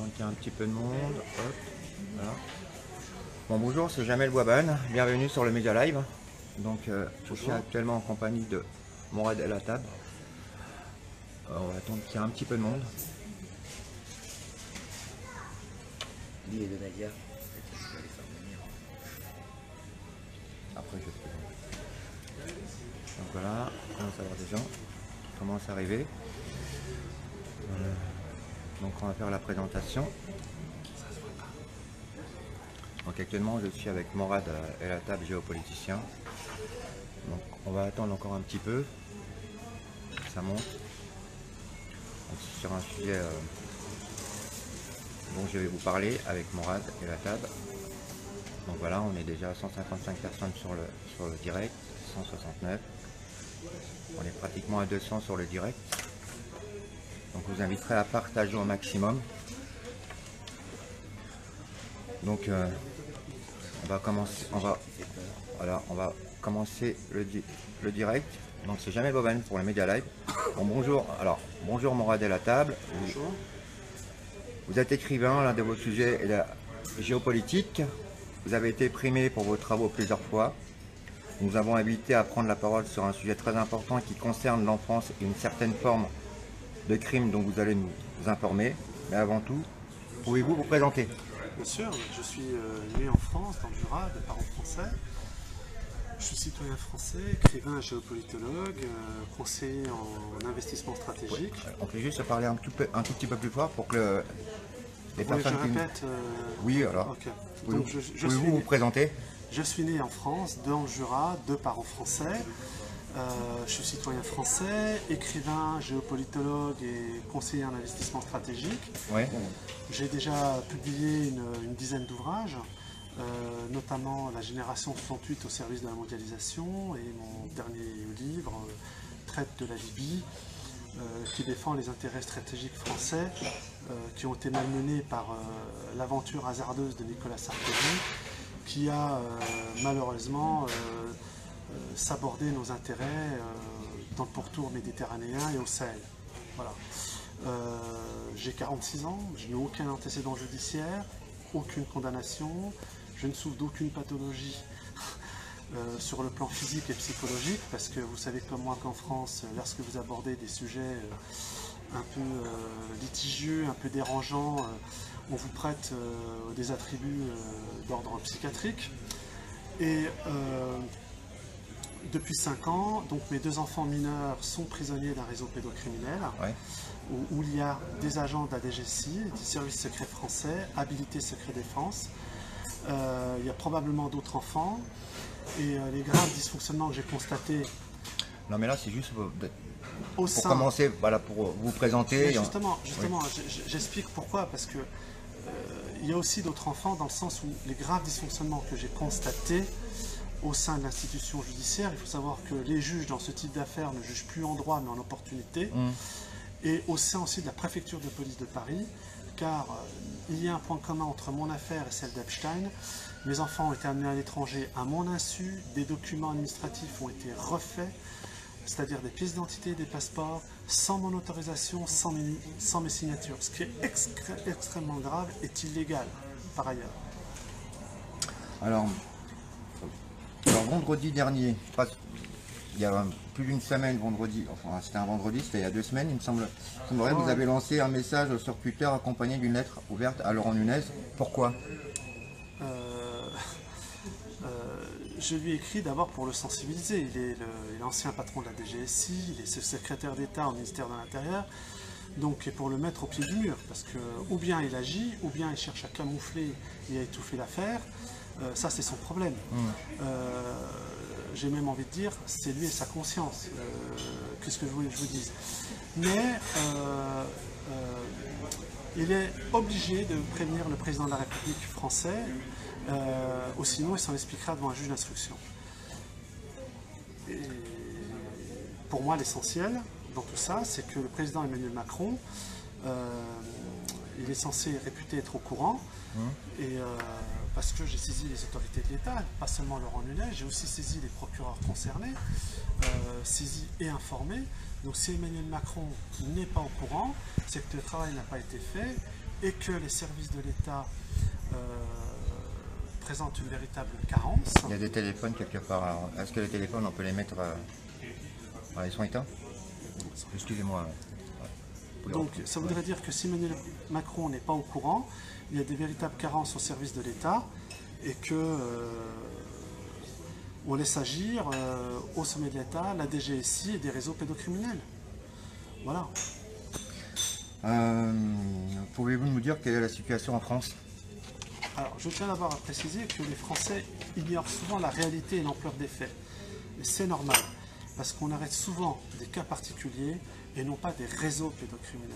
attendre qu'il y ait un petit peu de monde. Hop, voilà. Bon, bonjour, c'est Jamel Bouaban. Bienvenue sur le Media Live. Donc, je suis actuellement en compagnie de Morad El Attab. On va attendre qu'il y ait un petit peu de monde. Lui et de Nadia. Après, je présente. Donc voilà, on commence à avoir des gens qui commencent à arriver. Donc on va faire la présentation. Donc actuellement je suis avec Morad El Attab, géopoliticien. Donc on va attendre encore un petit peu. Ça monte. Donc c'est sur un sujet dont je vais vous parler avec Morad El Attab. Donc voilà, on est déjà à 155 personnes sur le direct, 169. On est pratiquement à 200 sur le direct. Donc je vous inviterai à partager au maximum. Donc on va commencer le direct. Donc c'est Jamel Bouaban pour le Media Live. Bon, bonjour Morad El Attab. Bonjour. Vous êtes écrivain, l'un de vos sujets est la géopolitique. Vous avez été primé pour vos travaux plusieurs fois. Nous avons invité à prendre la parole sur un sujet très important qui concerne l'enfance et une certaine forme de crime dont vous allez nous informer. Mais avant tout, pouvez-vous vous présenter? Bien sûr, je suis né en France, dans le Jura, de parents français. Je suis citoyen français, écrivain, géopolitologue, conseiller en investissement stratégique. Oui. On peut juste parler un tout petit peu plus fort pour que les personnes je répète. Oui, alors. Okay. Pouvez-vous vous présenter? Je suis né en France, dans le Jura, de parents français. Je suis citoyen français, écrivain, géopolitologue et conseiller en investissement stratégique. Ouais. J'ai déjà publié une dizaine d'ouvrages, notamment La génération 68 au service de la mondialisation, et mon dernier livre traite de la Libye, qui défend les intérêts stratégiques français qui ont été malmenés par l'aventure hasardeuse de Nicolas Sarkozy, qui a malheureusement s'aborder nos intérêts dans le pourtour méditerranéen et au Sahel. Voilà. J'ai 46 ans, je n'ai aucun antécédent judiciaire, aucune condamnation, je ne souffre d'aucune pathologie sur le plan physique et psychologique, parce que vous savez comme moi qu'en France, lorsque vous abordez des sujets un peu litigieux, un peu dérangeants, on vous prête des attributs d'ordre psychiatrique. Et depuis 5 ans, donc mes 2 enfants mineurs sont prisonniers d'un réseau pédocriminel, Ouais. où il y a des agents de la DGSI, du service secret français, habilité secret défense. Il y a probablement d'autres enfants. Et les graves dysfonctionnements que j'ai constatés. Non mais là c'est juste Au pour sein... commencer, voilà, pour vous présenter. Mais justement, Oui. j'explique pourquoi, parce que il y a aussi d'autres enfants dans le sens où les graves dysfonctionnements que j'ai constatés au sein de l'institution judiciaire, il faut savoir que les juges dans ce type d'affaires ne jugent plus en droit mais en opportunité, et au sein aussi de la préfecture de police de Paris, car il y a un point commun entre mon affaire et celle d'Epstein. Mes enfants ont été amenés à l'étranger à mon insu, des documents administratifs ont été refaits, c'est-à-dire des pièces d'identité, des passeports, sans mon autorisation, sans mes signatures, ce qui est extrêmement grave et illégal par ailleurs. Alors vendredi dernier, il y a plus d'une semaine, vendredi, enfin c'était un vendredi, c'était il y a 2 semaines, il me semblerait, vous avez lancé un message sur Twitter accompagné d'une lettre ouverte à Laurent Nunez. Pourquoi? Je lui ai écrit d'abord pour le sensibiliser. Il est l'ancien patron de la DGSI, il est secrétaire d'État au ministère de l'Intérieur, donc pour le mettre au pied du mur, parce que ou bien il agit, ou bien il cherche à camoufler et à étouffer l'affaire. Ça c'est son problème. J'ai même envie de dire, c'est lui et sa conscience. Qu'est-ce que je voulais que je vous dise? Mais il est obligé de prévenir le président de la République français, ou sinon il s'en expliquera devant un juge d'instruction. Pour moi, l'essentiel dans tout ça, c'est que le président Emmanuel Macron, il est censé réputé être au courant, et parce que j'ai saisi les autorités de l'État, pas seulement Laurent Nunez, j'ai aussi saisi les procureurs concernés, saisis et informés. Donc si Emmanuel Macron n'est pas au courant, c'est que le travail n'a pas été fait, et que les services de l'État présentent une véritable carence. Il y a des téléphones quelque part. Alors, est-ce que les téléphones, on peut les mettre... ils sont éteints? Excusez-moi. Donc ça voudrait dire que si Emmanuel Macron n'est pas au courant, il y a des véritables carences au service de l'État et que on laisse agir au sommet de l'État la DGSI et des réseaux pédocriminels. Voilà. Pouvez-vous nous dire quelle est la situation en France? Alors je tiens d'abord à préciser que les Français ignorent souvent la réalité et l'ampleur des faits. Et c'est normal, parce qu'on arrête souvent des cas particuliers et non pas des réseaux pédocriminels.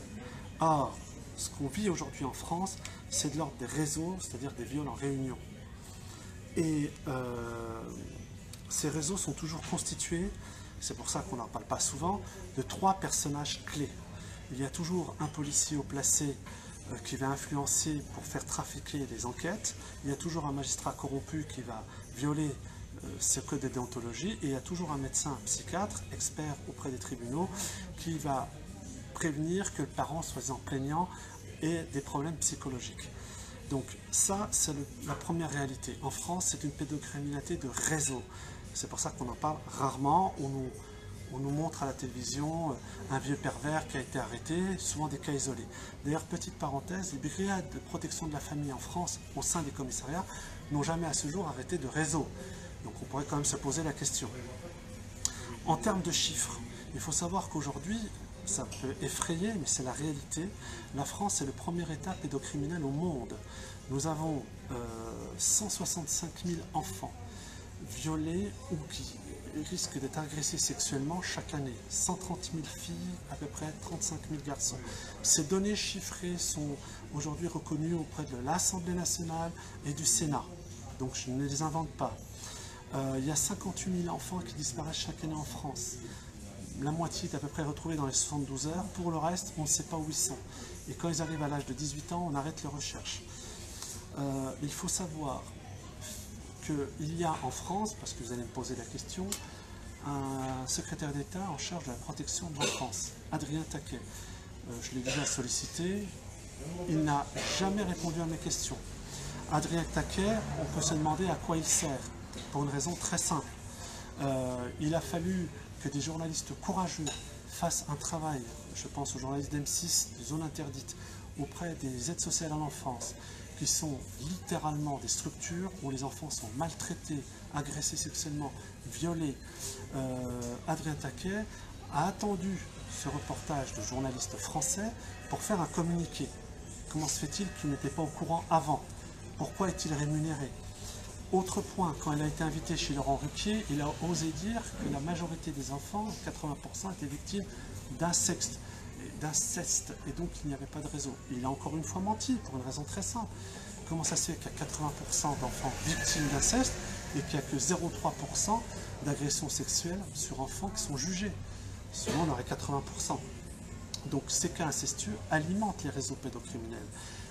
Or, ce qu'on vit aujourd'hui en France, c'est de l'ordre des réseaux, c'est-à-dire des viols en réunion. Et ces réseaux sont toujours constitués, c'est pour ça qu'on n'en parle pas souvent, de 3 personnages clés. Il y a toujours un policier haut placé qui va influencer pour faire trafiquer les enquêtes. Il y a toujours un magistrat corrompu qui va violer ce code de déontologie. Et il y a toujours un médecin, un psychiatre, expert auprès des tribunaux, qui va prévenir que le parent, soi-disant plaignant, ait des problèmes psychologiques. Donc ça, c'est la première réalité. En France, c'est une pédocriminalité de réseau. C'est pour ça qu'on en parle rarement. On nous montre à la télévision un vieux pervers qui a été arrêté, souvent des cas isolés. D'ailleurs, petite parenthèse, les brigades de protection de la famille en France, au sein des commissariats, n'ont jamais à ce jour arrêté de réseau. Donc on pourrait quand même se poser la question. En termes de chiffres, il faut savoir qu'aujourd'hui, ça peut effrayer, mais c'est la réalité, la France est le premier État pédocriminel au monde. Nous avons 165 000 enfants violés ou qui risquent d'être agressés sexuellement chaque année. 130 000 filles, à peu près 35 000 garçons. Ces données chiffrées sont aujourd'hui reconnues auprès de l'Assemblée nationale et du Sénat. Donc je ne les invente pas. Il y a 58 000 enfants qui disparaissent chaque année en France. La moitié est à peu près retrouvée dans les 72 heures. Pour le reste, on ne sait pas où ils sont. Et quand ils arrivent à l'âge de 18 ans, on arrête les recherches. Il faut savoir qu'il y a en France, parce que vous allez me poser la question, un secrétaire d'État en charge de la protection de l'enfance, Adrien Taquet. Je l'ai déjà sollicité, il n'a jamais répondu à mes questions. Adrien Taquet, on peut se demander à quoi il sert, pour une raison très simple. Il a fallu que des journalistes courageux fassent un travail, je pense aux journalistes d'M6, de Zone Interdite, auprès des aides sociales à l'enfance, qui sont littéralement des structures où les enfants sont maltraités, agressés sexuellement, violés. Adrien Taquet a attendu ce reportage de journalistes français pour faire un communiqué. Comment se fait-il qu'il n'était pas au courant avant? Pourquoi est-il rémunéré? Autre point, quand il a été invité chez Laurent Ruquier, il a osé dire que la majorité des enfants, 80%, étaient victimes d'inceste, et donc il n'y avait pas de réseau. Et il a encore une fois menti, pour une raison très simple. Comment ça se fait qu'il y a 80% d'enfants victimes d'inceste et qu'il n'y a que 0,3% d'agressions sexuelles sur enfants qui sont jugés? Souvent on aurait 80%. Donc ces cas incestueux alimentent les réseaux pédocriminels.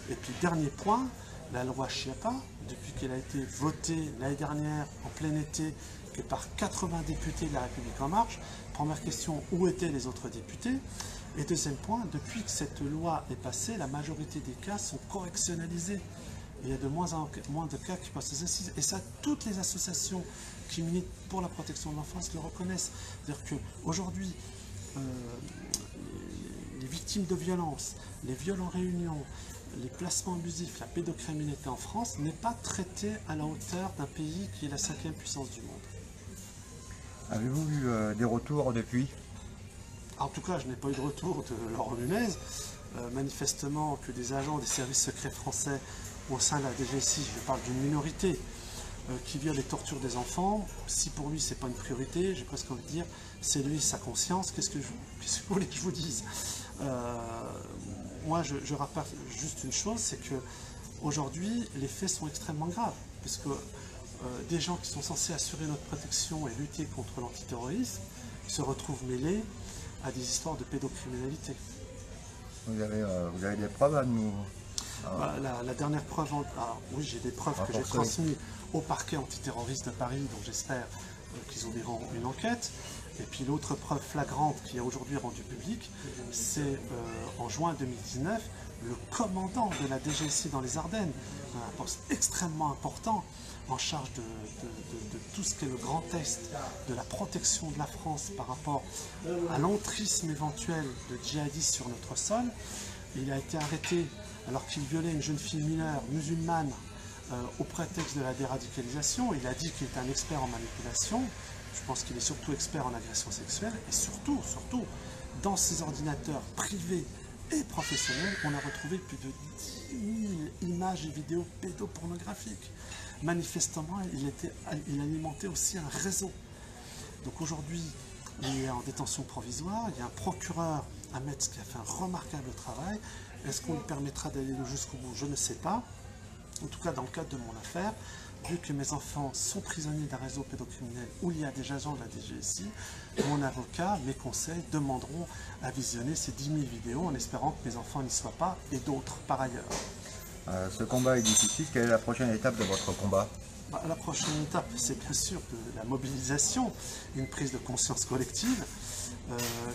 Et puis dernier point, la loi Schiappa, depuis qu'elle a été votée l'année dernière en plein été, que par 80 députés de la République En Marche, première question, où étaient les autres députés? Et deuxième point, depuis que cette loi est passée, la majorité des cas sont correctionnalisés. Il y a de moins en moins de cas qui passent aux assises. Et ça, toutes les associations qui militent pour la protection de l'enfance le reconnaissent. C'est-à-dire qu'aujourd'hui, les victimes de violences, les viols en réunion, les placements abusifs, la pédocriminalité en France n'est pas traitée à la hauteur d'un pays qui est la 5e puissance du monde. Avez-vous eu des retours depuis? En tout cas, je n'ai pas eu de retour de Laurent Nunez. Manifestement que des agents des services secrets français au sein de la DGSI, je parle d'une minorité, qui viole les tortures des enfants. Si pour lui c'est pas une priorité, j'ai presque envie de dire, c'est lui sa conscience. Qu'est-ce que vous voulez que je vous dise? Moi, je rappelle juste une chose, c'est que aujourd'hui, les faits sont extrêmement graves, puisque des gens qui sont censés assurer notre protection et lutter contre l'antiterrorisme se retrouvent mêlés à des histoires de pédocriminalité. Vous avez des preuves à nous? La dernière preuve, oui, j'ai des preuves que j'ai transmises au parquet antiterroriste de Paris, donc j'espère qu'ils ouvriront une enquête. Et puis l'autre preuve flagrante qui est aujourd'hui rendue publique, c'est en juin 2019, le commandant de la DGSI dans les Ardennes, un poste extrêmement important, en charge de tout ce qui est le Grand Est, de la protection de la France par rapport à l'entrisme éventuel de djihadistes sur notre sol. Il a été arrêté alors qu'il violait une jeune fille mineure musulmane au prétexte de la déradicalisation. Il a dit qu'il était un expert en manipulation. Je pense qu'il est surtout expert en agression sexuelle. Et surtout, dans ses ordinateurs privés et professionnels, on a retrouvé plus de 10 000 images et vidéos pédopornographiques. Manifestement, il alimentait aussi un réseau. Donc aujourd'hui, il est en détention provisoire. Il y a un procureur à Metz qui a fait un remarquable travail. Est-ce qu'on lui permettra d'aller jusqu'au bout? Je ne sais pas. En tout cas, dans le cadre de mon affaire, vu que mes enfants sont prisonniers d'un réseau pédocriminel où il y a des agents de la DGSI, mon avocat, mes conseils demanderont à visionner ces 10 000 vidéos en espérant que mes enfants n'y soient pas et d'autres par ailleurs. Ce combat est difficile. Quelle est la prochaine étape de votre combat? La prochaine étape, c'est bien sûr la mobilisation, une prise de conscience collective,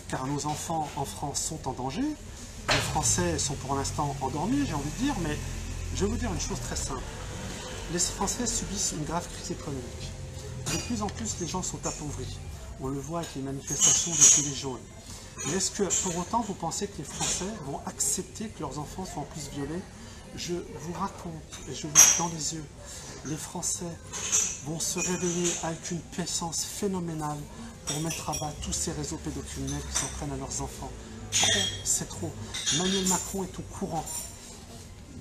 car nos enfants en France sont en danger. Les Français sont pour l'instant endormis, j'ai envie de dire, mais je vais vous dire une chose très simple. Les Français subissent une grave crise économique. De plus en plus, les gens sont appauvris. On le voit avec les manifestations des Gilets jaunes. Mais est-ce que, pour autant, vous pensez que les Français vont accepter que leurs enfants soient en plus violés? Je vous raconte, et je vous dis dans les yeux, les Français vont se réveiller avec une puissance phénoménale pour mettre à bas tous ces réseaux pédocriminels qui s'en prennent à leurs enfants. Trop, c'est trop. Emmanuel Macron est au courant.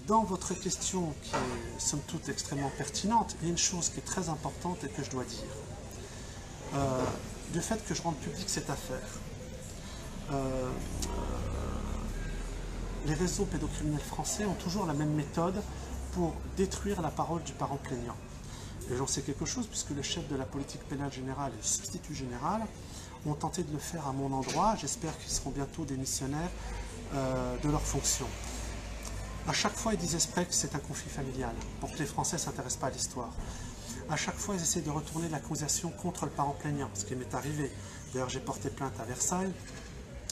Dans votre question, qui est somme toute extrêmement pertinente, il y a une chose qui est très importante et que je dois dire. Du fait que je rende publique cette affaire, les réseaux pédocriminels français ont toujours la même méthode pour détruire la parole du parent plaignant. Et j'en sais quelque chose puisque le chef de la politique pénale générale et le substitut général ont tenté de le faire à mon endroit. J'espère qu'ils seront bientôt démissionnaires de leurs fonctions. À chaque fois, ils disent exprès que c'est un conflit familial, pour que les Français ne s'intéressent pas à l'histoire. À chaque fois, ils essaient de retourner l'accusation contre le parent plaignant, ce qui m'est arrivé. D'ailleurs, j'ai porté plainte à Versailles.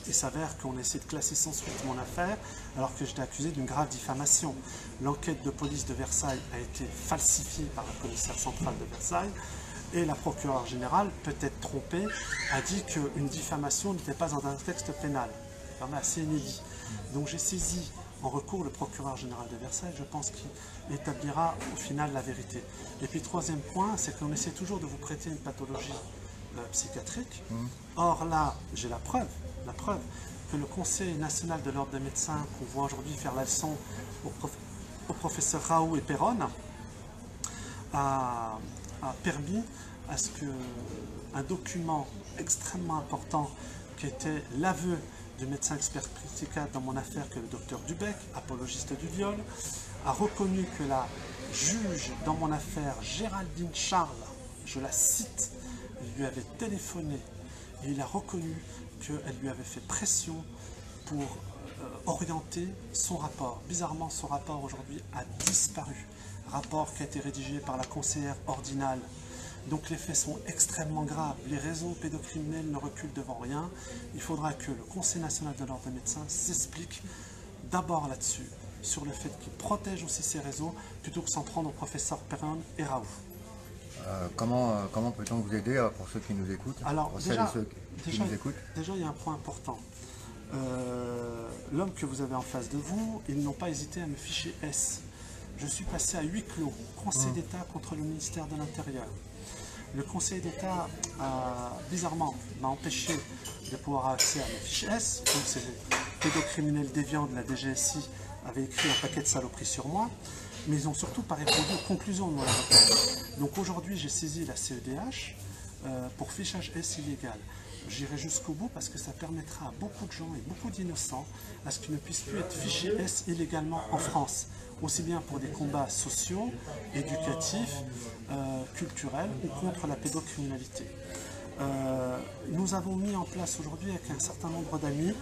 Il s'avère qu'on a essayé de classer sans suite mon affaire, alors que j'étais accusé d'une grave diffamation. L'enquête de police de Versailles a été falsifiée par la commissaire centrale de Versailles, et la procureure générale, peut-être trompée, a dit qu'une diffamation n'était pas dans un texte pénal. C'est quand même assez inédit. Donc j'ai saisi en recours le procureur général de Versailles, je pense qu'il établira au final la vérité. Et puis troisième point, c'est qu'on essaie toujours de vous prêter une pathologie psychiatrique. Or là, j'ai la preuve que le Conseil national de l'ordre des médecins, qu'on voit aujourd'hui faire la leçon au professeur Raoult et Perron, a permis à ce qu'un document extrêmement important qui était l'aveu du médecin expert psychiatre dans mon affaire, que le docteur Dubec, apologiste du viol, a reconnu que la juge dans mon affaire, Géraldine Charles, je la cite, lui avait téléphoné et il a reconnu qu'elle lui avait fait pression pour orienter son rapport. Bizarrement, son rapport aujourd'hui a disparu. Rapport qui a été rédigé par la conseillère ordinale. Donc les faits sont extrêmement graves. Les réseaux pédocriminels ne reculent devant rien. Il faudra que le Conseil national de l'ordre des médecins s'explique d'abord là-dessus, sur le fait qu'il protège aussi ces réseaux, plutôt que s'en prendre aux professeurs Perron et Raoult. Comment peut-on vous aider pour ceux qui nous écoutent? Alors déjà, il y a un point important. L'homme que vous avez en face de vous, ils n'ont pas hésité à me ficher S. Je suis passé à huis clos, Conseil d'État contre le ministère de l'Intérieur. Le Conseil d'État, bizarrement, m'a empêché de pouvoir avoir accès à mes fiches S. Donc ces pédocriminels déviants de la DGSI avaient écrit un paquet de saloperies sur moi, mais ils n'ont surtout pas répondu aux conclusions de mon avocat. Donc aujourd'hui, j'ai saisi la CEDH pour fichage S illégal. J'irai jusqu'au bout parce que ça permettra à beaucoup de gens et beaucoup d'innocents à ce qu'ils ne puissent plus être fichés S illégalement en France, aussi bien pour des combats sociaux, éducatifs, culturels ou contre la pédocriminalité. Nous avons mis en place aujourd'hui avec un certain nombre d'amis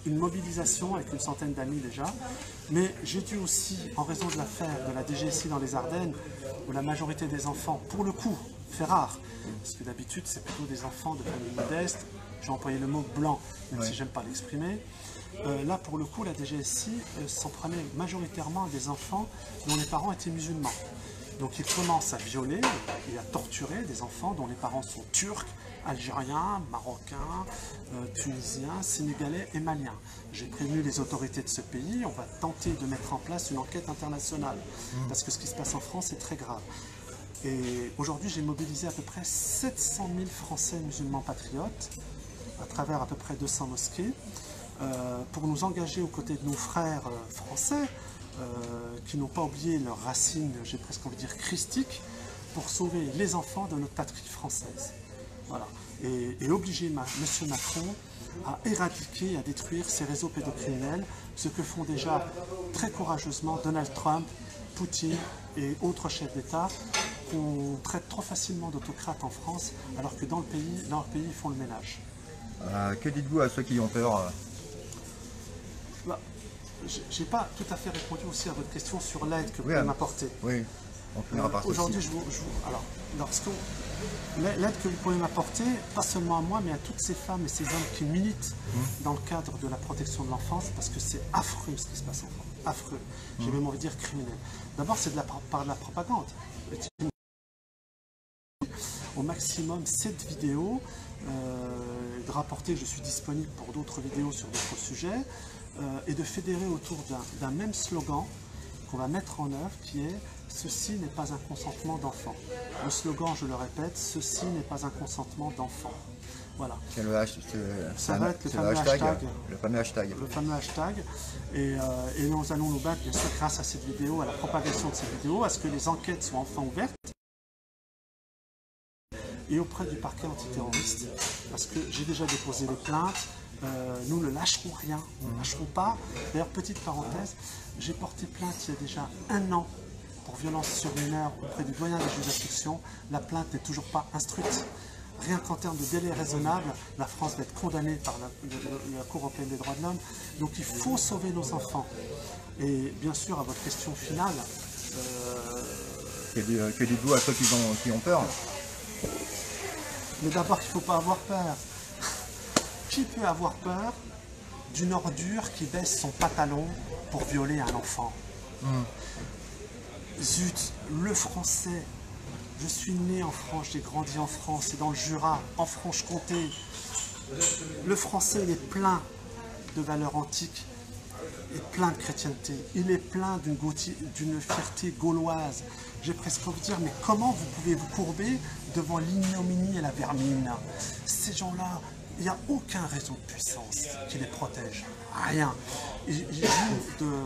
une mobilisation avec une centaine d'amis déjà, mais j'ai dû aussi, en raison de l'affaire de la DGSI dans les Ardennes, où la majorité des enfants, pour le coup, fait rare, parce que d'habitude c'est plutôt des enfants de familles modestes, j'ai employé le mot blanc, même Ouais. si j'aime pas l'exprimer. Là, pour le coup, la DGSI s'en prenait majoritairement à des enfants dont les parents étaient musulmans. Donc ils commencent à violer et à torturer des enfants dont les parents sont turcs, algériens, marocains, tunisiens, sénégalais et maliens. J'ai prévenu les autorités de ce pays, on va tenter de mettre en place une enquête internationale, parce que ce qui se passe en France est très grave. Et aujourd'hui, j'ai mobilisé à peu près 700 000 Français musulmans patriotes, à travers à peu près 200 mosquées, pour nous engager aux côtés de nos frères français, qui n'ont pas oublié leurs racines, j'ai presque envie de dire christiques, pour sauver les enfants de notre patrie française. Voilà. Et obliger M. Macron à éradiquer, à détruire ces réseaux pédocriminels, ce que font déjà très courageusement Donald Trump, Poutine et autres chefs d'État qu'on traite trop facilement d'autocrates en France, alors que dans leur pays, ils font le ménage. Que dites-vous à ceux qui ont peur Bah, j'ai pas tout à fait répondu aussi à votre question sur l'aide que vous pouvez m'apporter. Oui, on finira par Aujourd'hui, alors, l'aide que vous pouvez m'apporter, pas seulement à moi, mais à toutes ces femmes et ces hommes qui militent dans le cadre de la protection de l'enfance, parce que c'est affreux ce qui se passe en France. Affreux. J'ai même envie de dire criminel. D'abord, c'est par de la propagande. Au maximum 7 vidéos, de rapporter que je suis disponible pour d'autres vidéos sur d'autres sujets, et de fédérer autour d'un même slogan qu'on va mettre en œuvre qui est « Ceci n'est pas un consentement d'enfant ». Le slogan, je le répète, « Ceci n'est pas un consentement d'enfant ». Voilà. C'est Ça va être le fameux hashtag. Le fameux hashtag. Le fameux hashtag. Et nous allons nous battre, bien sûr, grâce à cette vidéo, à la propagation de cette vidéo, à ce que les enquêtes soient enfin ouvertes. Et auprès du parquet antiterroriste, parce que j'ai déjà déposé des plaintes, nous ne lâcherons rien, nous ne lâcherons pas. D'ailleurs, petite parenthèse, j'ai porté plainte il y a déjà 1 an pour violence sur mineur auprès du doyen des juges d'instruction. La plainte n'est toujours pas instruite. Rien qu'en termes de délai raisonnable, la France va être condamnée par la Cour européenne des droits de l'homme. Donc il faut sauver nos enfants. Et bien sûr, à votre question finale... Que dites-vous à ceux qui ont peur? Mais d'abord, il ne faut pas avoir peur. Qui peut avoir peur d'une ordure qui baisse son pantalon pour violer un enfant? Zut, le français. Je suis né en France, j'ai grandi en France, et dans le Jura, en Franche-Comté. Le français, il est plein de valeurs antiques et plein de chrétienté. Il est plein d'une fierté gauloise. J'ai presque envie de dire, mais comment vous pouvez vous courber devant l'ignominie et la vermine? Ces gens-là, il n'y a aucun réseau de puissance qui les protège. Rien. Ils jouent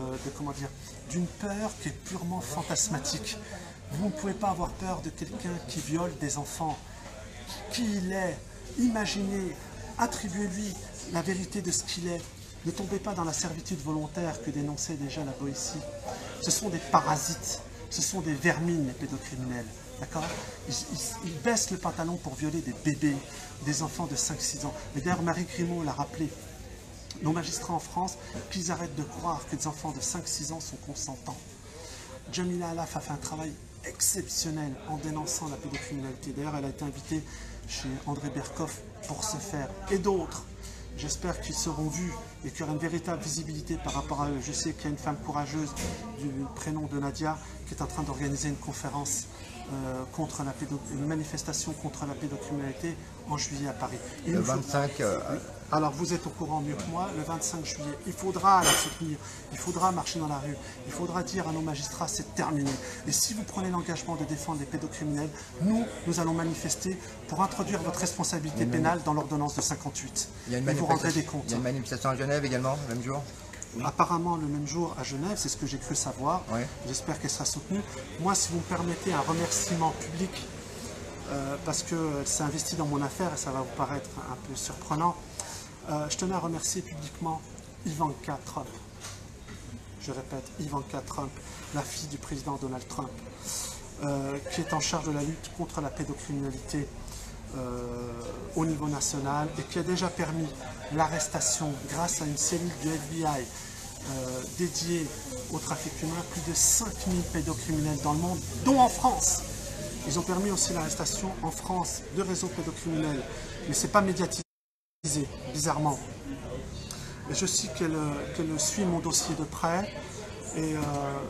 d'une peur qui est purement fantasmatique. Vous ne pouvez pas avoir peur de quelqu'un qui viole des enfants. Qui il est? Imaginez, attribuez-lui la vérité de ce qu'il est. Ne tombez pas dans la servitude volontaire que dénonçait déjà la Boétie. Ce sont des parasites, ce sont des vermines, les pédocriminels. D'accord? Ils baissent le pantalon pour violer des bébés, des enfants de 5-6 ans. Et d'ailleurs, Marie Grimaud l'a rappelé. Nos magistrats en France, qu'ils arrêtent de croire que des enfants de 5-6 ans sont consentants. Jamila Alaf a fait un travail exceptionnel en dénonçant la pédocriminalité. D'ailleurs, elle a été invitée chez André Berkoff pour ce faire, et d'autres. J'espère qu'ils seront vus et qu'il y aura une véritable visibilité par rapport à eux. Je sais qu'il y a une femme courageuse du prénom de Nadia qui est en train d'organiser une conférence une manifestation contre la pédocriminalité en juillet à Paris. Le 25... Alors vous êtes au courant mieux que moi, le 25 juillet, il faudra la soutenir, il faudra marcher dans la rue, il faudra dire à nos magistrats c'est terminé. Et si vous prenez l'engagement de défendre les pédocriminels, nous allons manifester pour introduire votre responsabilité pénale dans l'ordonnance de 58. Et vous rendrez des comptes. Il y a une manifestation à Genève également, le même jour? Oui. Apparemment le même jour à Genève, c'est ce que j'ai cru savoir. Oui. J'espère qu'elle sera soutenue. Moi, si vous me permettez un remerciement public, parce qu'elle s'est investie dans mon affaire et ça va vous paraître un peu surprenant, je tenais à remercier publiquement Ivanka Trump. Je répète, Ivanka Trump, la fille du président Donald Trump, qui est en charge de la lutte contre la pédocriminalité au niveau national et qui a déjà permis l'arrestation, grâce à une cellule du FBI dédiée au trafic humain, plus de 5000 pédocriminels dans le monde, dont en France. Ils ont permis aussi l'arrestation en France de réseaux pédocriminels, mais ce n'est pas médiatisé bizarrement. Et je sais qu'elle suit mon dossier de près et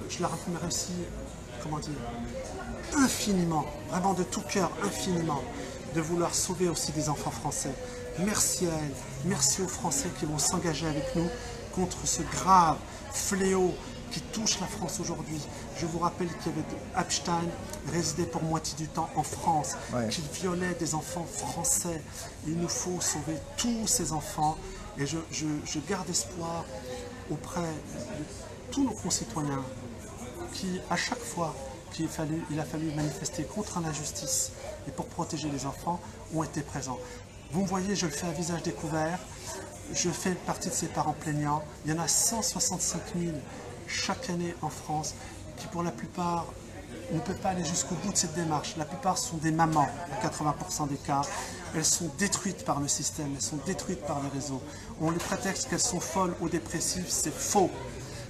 je la remercie, comment dire, infiniment, vraiment de tout cœur, infiniment, de vouloir sauver aussi des enfants français. Merci à elle, merci aux Français qui vont s'engager avec nous contre ce grave fléau qui touche la France aujourd'hui. Je vous rappelle qu'Epstein résidait pour moitié du temps en France, qu'il violait des enfants français. Il nous faut sauver tous ces enfants et je garde espoir auprès de tous nos concitoyens qui, à chaque fois qu'il a fallu manifester contre l'injustice et pour protéger les enfants, ont été présents. Vous me voyez, je le fais à visage découvert, je fais partie de ces parents plaignants. Il y en a 165 000 chaque année en France qui, pour la plupart, ne peuvent pas aller jusqu'au bout de cette démarche. La plupart sont des mamans, à 80% des cas. Elles sont détruites par le système, elles sont détruites par les réseaux. On les prétexte qu'elles sont folles ou dépressives, c'est faux.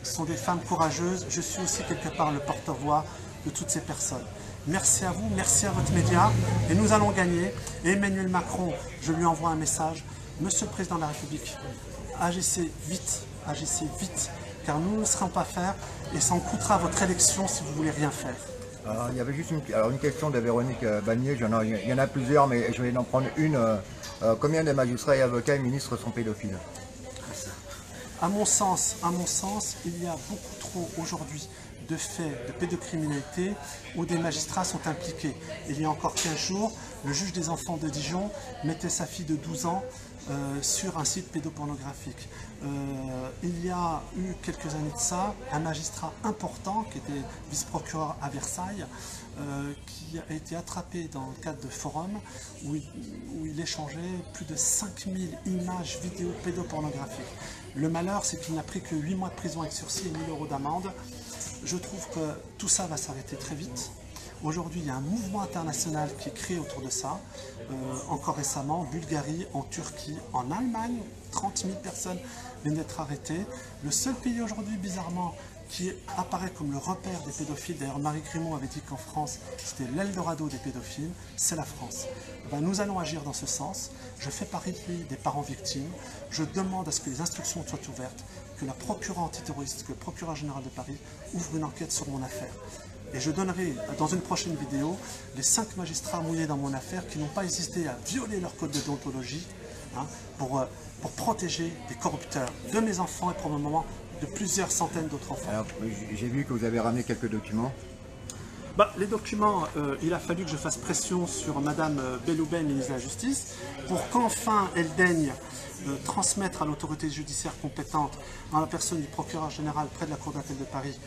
Ce sont des femmes courageuses. Je suis aussi quelque part le porte-voix de toutes ces personnes. Merci à vous, merci à votre média, et nous allons gagner. Et Emmanuel Macron, je lui envoie un message. Monsieur le Président de la République, agissez vite, car nous ne serons pas faire, et ça en coûtera votre élection si vous voulez rien faire. Alors, il y avait juste une question de Véronique Bagné, il y en a plusieurs, mais je vais en prendre une. Combien de magistrats et avocats et ministres sont pédophiles? À mon sens, il y a beaucoup trop aujourd'hui de faits de pédocriminalité où des magistrats sont impliqués. Il y a encore 15 jours, le juge des enfants de Dijon mettait sa fille de 12 ans sur un site pédopornographique. Il y a eu quelques années de ça, un magistrat important qui était vice-procureur à Versailles, qui a été attrapé dans le cadre de forums où il échangeait plus de 5000 images vidéo pédopornographiques. Le malheur, c'est qu'il n'a pris que 8 mois de prison avec sursis et 1000 € d'amende. Je trouve que tout ça va s'arrêter très vite. Aujourd'hui, il y a un mouvement international qui est créé autour de ça. Encore récemment, en Bulgarie, en Turquie, en Allemagne, 30 000 personnes viennent d'être arrêtées. Le seul pays aujourd'hui, bizarrement, qui apparaît comme le repère des pédophiles, d'ailleurs Marie Grimaud avait dit qu'en France, c'était l'Eldorado des pédophiles, c'est la France. Ben, nous allons agir dans ce sens. Je fais partie des parents victimes. Je demande à ce que les instructions soient ouvertes, que la procureure antiterroriste, que le procureur général de Paris ouvre une enquête sur mon affaire. Et je donnerai dans une prochaine vidéo les 5 magistrats mouillés dans mon affaire qui n'ont pas hésité à violer leur code de déontologie pour protéger des corrupteurs de mes enfants et probablement de plusieurs centaines d'autres enfants. Alors, j'ai vu que vous avez ramené quelques documents. Les documents, il a fallu que je fasse pression sur Madame Belloubet, ministre de la Justice, pour qu'enfin elle daigne transmettre à l'autorité judiciaire compétente, en la personne du procureur général près de la Cour d'appel de Paris,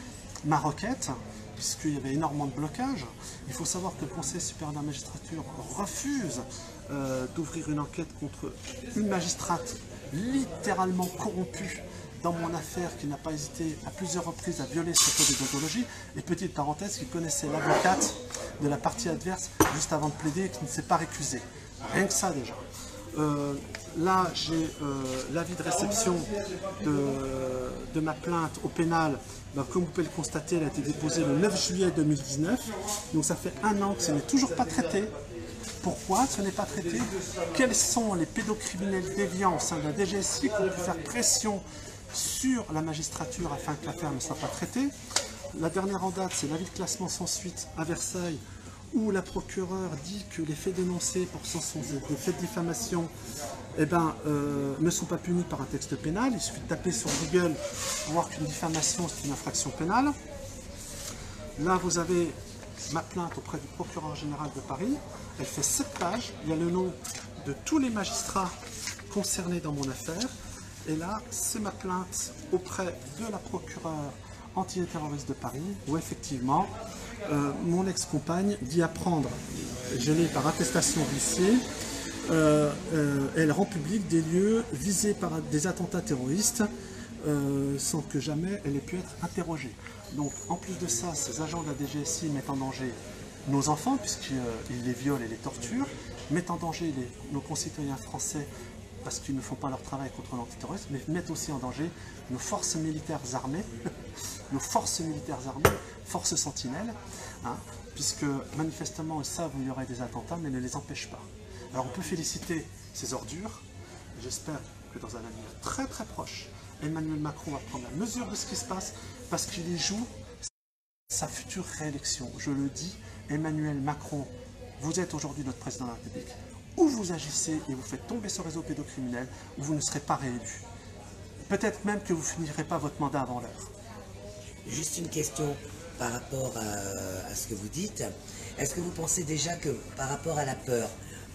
ma requête, puisqu'il y avait énormément de blocages. Il faut savoir que le Conseil supérieur de la magistrature refuse d'ouvrir une enquête contre une magistrate littéralement corrompue dans mon affaire, qui n'a pas hésité à plusieurs reprises à violer ce code de déontologie. Et petite parenthèse, qui connaissait l'avocate de la partie adverse juste avant de plaider et qui ne s'est pas récusée. Rien que ça déjà. Là, j'ai l'avis de réception de ma plainte au pénal. Comme vous pouvez le constater, elle a été déposée le 9 juillet 2019. Donc ça fait 1 an que ce n'est toujours pas traité. Pourquoi ce n'est pas traité? Quels sont les pédocriminels déviants au sein de la DGSI qui ont pu faire pression sur la magistrature afin que l'affaire ne soit pas traitée? La dernière en date, c'est l'avis de classement sans suite à Versailles, où la procureure dit que les faits dénoncés pour des faits de diffamation ne sont pas punis par un texte pénal. Il suffit de taper sur Google pour voir qu'une diffamation, c'est une infraction pénale. Là, vous avez ma plainte auprès du procureur général de Paris. Elle fait 7 pages. Il y a le nom de tous les magistrats concernés dans mon affaire. Et là, c'est ma plainte auprès de la procureure antiterroriste de Paris, où effectivement, mon ex-compagne dit apprendre, je l'ai par attestation d'huissier, elle rend public des lieux visés par des attentats terroristes sans que jamais elle ait pu être interrogée. Donc en plus de ça, ces agents de la DGSI mettent en danger nos enfants, puisqu'ils les violent et les torturent, mettent en danger nos concitoyens français parce qu'ils ne font pas leur travail contre l'antiterrorisme, mais mettent aussi en danger nos forces militaires armées, forces sentinelles, puisque manifestement ils savent où il y aurait des attentats, mais ne les empêchent pas. Alors on peut féliciter ces ordures, j'espère que dans un avenir très très proche, Emmanuel Macron va prendre la mesure de ce qui se passe parce qu'il y joue sa future réélection. Je le dis, Emmanuel Macron, vous êtes aujourd'hui notre président de la République. Ou vous agissez et vous faites tomber ce réseau pédocriminel, ou vous ne serez pas réélu. Peut-être même que vous finirez pas votre mandat avant l'heure. Juste une question par rapport à ce que vous dites. Est-ce que vous pensez déjà que par rapport à la peur,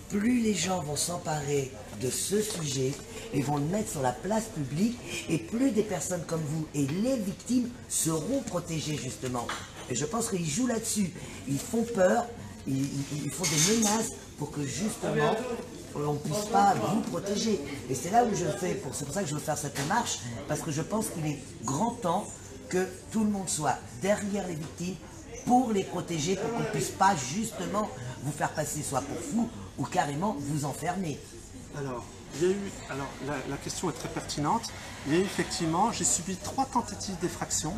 plus les gens vont s'emparer de ce sujet et vont le mettre sur la place publique, et plus des personnes comme vous et les victimes seront protégées justement. Et je pense qu'ils jouent là-dessus. Ils font peur, ils font des menaces pour que justement on ne puisse pas vous protéger. Et c'est là où c'est pour ça que je veux faire cette démarche, parce que je pense qu'il est grand temps que tout le monde soit derrière les victimes pour les protéger, pour qu'on ne puisse pas justement vous faire passer soit pour fou ou carrément vous enfermer. Alors, la question est très pertinente. Il y a eu effectivement, j'ai subi 3 tentatives d'effraction,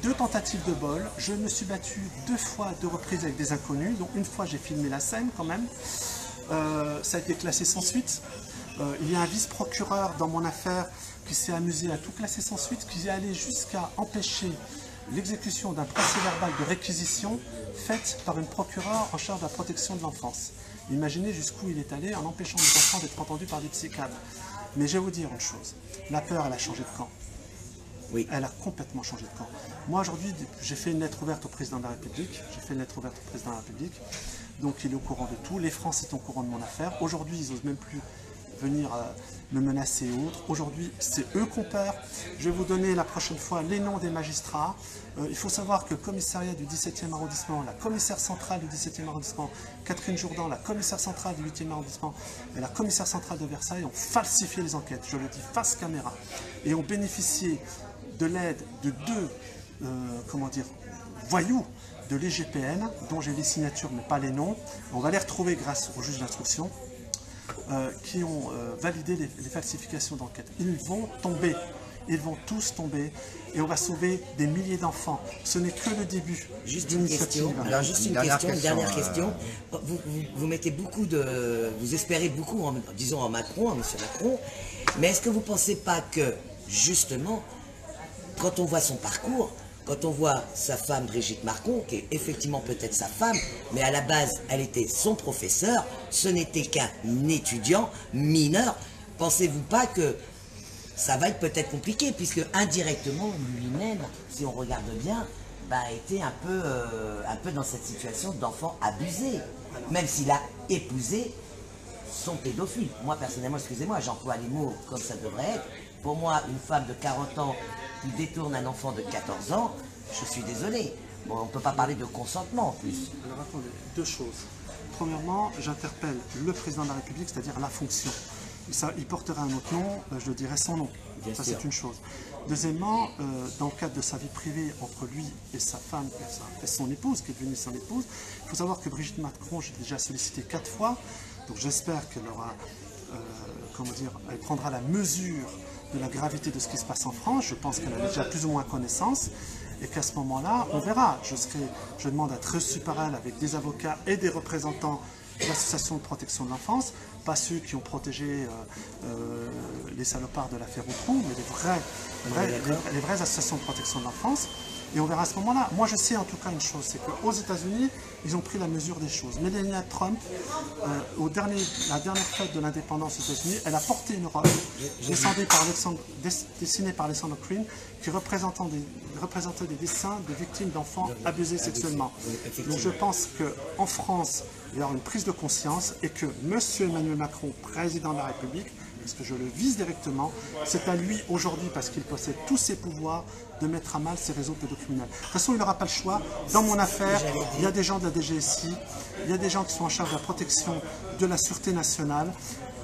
2 tentatives de vol. Je me suis battu 2 fois à 2 reprises avec des inconnus, donc une fois j'ai filmé la scène quand même. Ça a été classé sans suite. Il y a un vice-procureur dans mon affaire qui s'est amusé à tout classer sans suite, qui est allé jusqu'à empêcher l'exécution d'un procès-verbal de réquisition faite par une procureure en charge de la protection de l'enfance. Imaginez jusqu'où il est allé en empêchant les enfants d'être entendus par des psychiatres. Mais je vais vous dire une chose, la peur, elle a changé de camp. Oui. Elle a complètement changé de camp. Moi aujourd'hui, j'ai fait une lettre ouverte au président de la République, donc il est au courant de tout, les Français sont au courant de mon affaire. Aujourd'hui, ils n'osent même plus venir me menacer et autres. Aujourd'hui, c'est eux qu'on peur. Je vais vous donner la prochaine fois les noms des magistrats. Il faut savoir que le commissariat du 17e arrondissement, la commissaire centrale du 17e arrondissement, Catherine Jourdan, la commissaire centrale du 8e arrondissement et la commissaire centrale de Versailles ont falsifié les enquêtes, je le dis face caméra, et ont bénéficié de l'aide de 2 voyous de l'IGPN, dont j'ai les signatures mais pas les noms. On va les retrouver grâce au juge d'instruction, qui ont validé les falsifications d'enquête. Ils vont tomber, ils vont tous tomber, et on va sauver des milliers d'enfants. Ce n'est que le début. Juste une question. Alors juste une dernière question. Vous mettez beaucoup vous espérez beaucoup, disons en Macron, en M. Macron, mais est-ce que vous ne pensez pas que justement, quand on voit son parcours, quand on voit sa femme Brigitte Macron, qui est effectivement peut-être sa femme, mais à la base, elle était son professeur, ce n'était qu'un étudiant mineur, pensez-vous pas que ça va être peut-être compliqué, puisque indirectement, lui-même, si on regarde bien, a été un peu dans cette situation d'enfant abusé, même s'il a épousé son pédophile. Moi, personnellement, excusez-moi, j'emploie les mots comme ça devrait être. Pour moi, une femme de 40 ans qui détourne un enfant de 14 ans, je suis désolé. Bon, on ne peut pas parler de consentement en plus. Alors attendez, 2 choses. Premièrement, j'interpelle le président de la République, c'est-à-dire la fonction. Il portera un autre nom, je dirai son nom. Bien ça, sûr. c'est une chose. Deuxièmement, dans le cadre de sa vie privée entre lui et sa femme et son épouse, qui est devenue son épouse, il faut savoir que Brigitte Macron, j'ai déjà sollicité 4 fois, donc j'espère qu'elle aura, elle prendra la mesure de la gravité de ce qui se passe en France. Je pense qu'elle a déjà plus ou moins connaissance, et qu'à ce moment-là, on verra. Je demande à être reçu par elle avec des avocats et des représentants de l'association de protection de l'enfance, pas ceux qui ont protégé les salopards de l'affaire Outrou, mais les vraies associations de protection de l'enfance. Et on verra à ce moment-là. Moi, je sais en tout cas une chose, c'est qu'aux États-Unis, ils ont pris la mesure des choses. Melania Trump, la dernière fête de l'indépendance aux États-Unis, elle a porté une robe dessinée par Alexander Green, qui représentait des dessins de victimes d'enfants abusés sexuellement. Donc je pense qu'en France, il y aura une prise de conscience, et que M. Emmanuel Macron, président de la République, parce que je le vise directement, c'est à lui aujourd'hui, parce qu'il possède tous ses pouvoirs, de mettre à mal ces réseaux pédocriminels. De toute façon, il n'aura pas le choix. Dans mon affaire, il y a des gens de la DGSI, il y a des gens qui sont en charge de la protection de la sûreté nationale.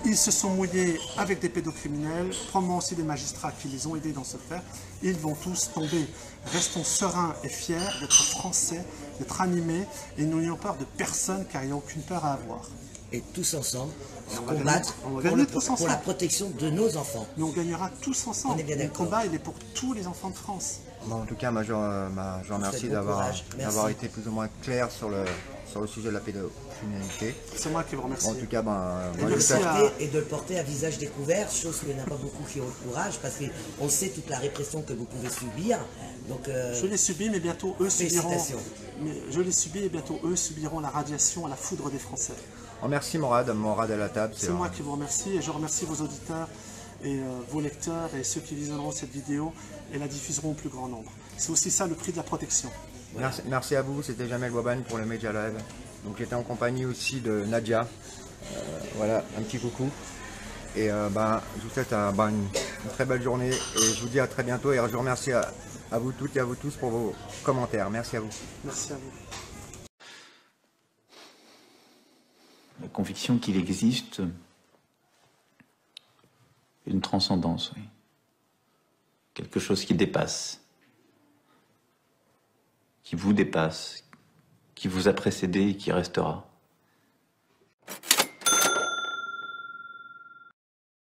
Ils se sont mouillés avec des pédocriminels, probablement aussi des magistrats qui les ont aidés dans ce faire. Ils vont tous tomber. Restons sereins et fiers d'être français, d'être animés, et n'ayons peur de personne, car il n'y a aucune peur à avoir. Et tous ensemble, combattre pour la protection de nos enfants. Mais on gagnera tous ensemble. On est bien Le d'accord. combat, il est pour tous les enfants de France. Bon, en tout cas, je vous remercie bon courage. d'avoir été plus ou moins clair sur sur le sujet de la pédocriminalité. C'est moi qui vous remercie. En tout cas, moi, Et de le porter à visage découvert, chose qu'il n'y en a pas beaucoup qui ont le courage, parce qu'on sait toute la répression que vous pouvez subir. Donc, je l'ai subi, mais bientôt eux subiront. félicitations. Je l'ai subi et bientôt eux subiront la radiation à la foudre des Français. Merci Morad à la table. C'est moi qui vous remercie et je remercie vos auditeurs et vos lecteurs et ceux qui visionneront cette vidéo et la diffuseront au plus grand nombre. C'est aussi ça le prix de la protection. Voilà. Merci à vous, c'était Jamel Bouabane pour le Media Live. Donc j'étais en compagnie aussi de Nadia. Voilà, un petit coucou. Et je vous souhaite une très belle journée et je vous dis à très bientôt et je vous remercie à vous toutes et à vous tous pour vos commentaires. Merci à vous. Merci à vous. La conviction qu'il existe une transcendance, oui. Quelque chose qui dépasse, qui vous dépasse, qui vous a précédé et qui restera.